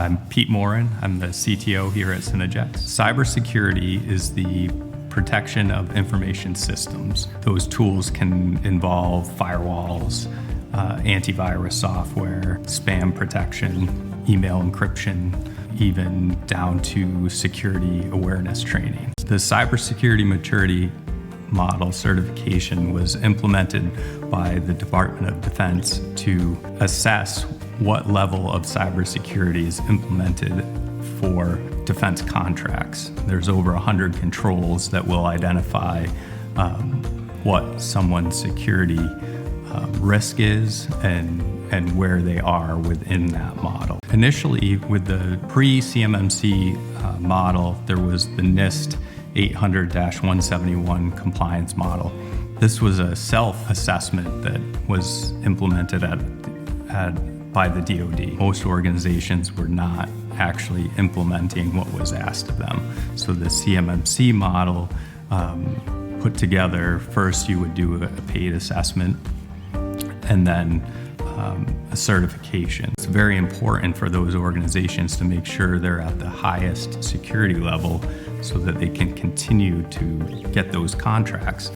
I'm Pete Morin. I'm the CTO here at Synagex. Cybersecurity is the protection of information systems. Those tools can involve firewalls, antivirus software, spam protection, email encryption, even down to security awareness training. The cybersecurity maturity model certification was implemented by the Department of Defense to assess what level of cybersecurity is implemented for defense contracts. There's over 100 controls that will identify what someone's security risk is and where they are within that model. Initially, with the pre-CMMC model, there was the NIST 800-171 compliance model. This was a self-assessment that was implemented by the DoD. Most organizations were not actually implementing what was asked of them. So the CMMC model put together, first you would do a paid assessment and then a certification. It's very important for those organizations to make sure they're at the highest security level so that they can continue to get those contracts.